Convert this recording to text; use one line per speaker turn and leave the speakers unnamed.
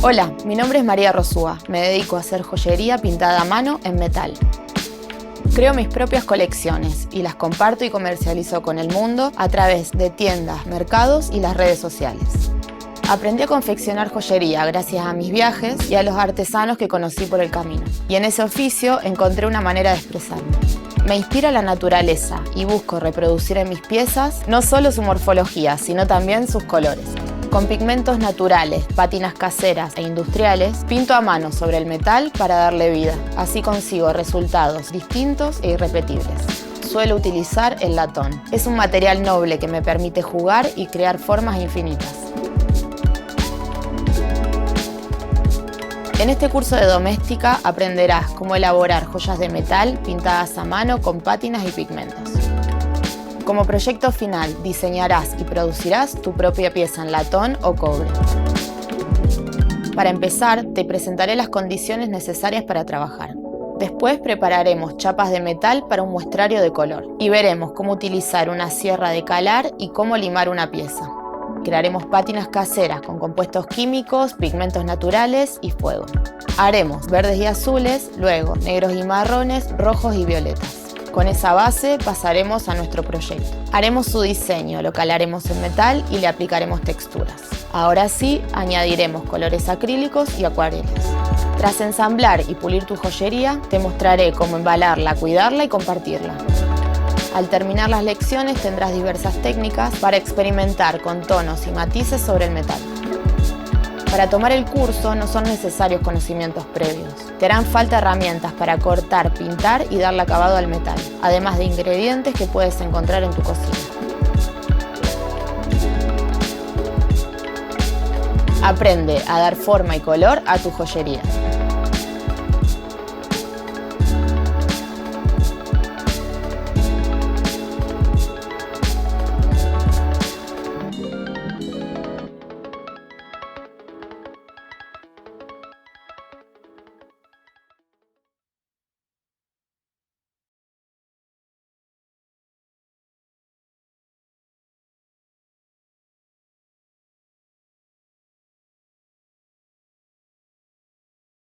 Hola, mi nombre es María Rosúa. Me dedico a hacer joyería pintada a mano en metal. Creo mis propias colecciones y las comparto y comercializo con el mundo a través de tiendas, mercados y las redes sociales. Aprendí a confeccionar joyería gracias a mis viajes y a los artesanos que conocí por el camino. Y en ese oficio encontré una manera de expresarme. Me inspira la naturaleza y busco reproducir en mis piezas no solo su morfología, sino también sus colores. Con pigmentos naturales, pátinas caseras e industriales, pinto a mano sobre el metal para darle vida. Así consigo resultados distintos e irrepetibles. Suelo utilizar el latón. Es un material noble que me permite jugar y crear formas infinitas. En este curso de doméstica aprenderás cómo elaborar joyas de metal pintadas a mano con pátinas y pigmentos. Como proyecto final, diseñarás y producirás tu propia pieza en latón o cobre. Para empezar, te presentaré las condiciones necesarias para trabajar. Después prepararemos chapas de metal para un muestrario de color y veremos cómo utilizar una sierra de calar y cómo limar una pieza. Crearemos pátinas caseras con compuestos químicos, pigmentos naturales y fuego. Haremos verdes y azules, luego negros y marrones, rojos y violetas. Con esa base pasaremos a nuestro proyecto. Haremos su diseño, lo calaremos en metal y le aplicaremos texturas. Ahora sí, añadiremos colores acrílicos y acuarelas. Tras ensamblar y pulir tu joyería, te mostraré cómo embalarla, cuidarla y compartirla. Al terminar las lecciones tendrás diversas técnicas para experimentar con tonos y matices sobre el metal. Para tomar el curso no son necesarios conocimientos previos. Te harán falta herramientas para cortar, pintar y darle acabado al metal, además de ingredientes que puedes encontrar en tu cocina. Aprende a dar forma y color a tu joyería.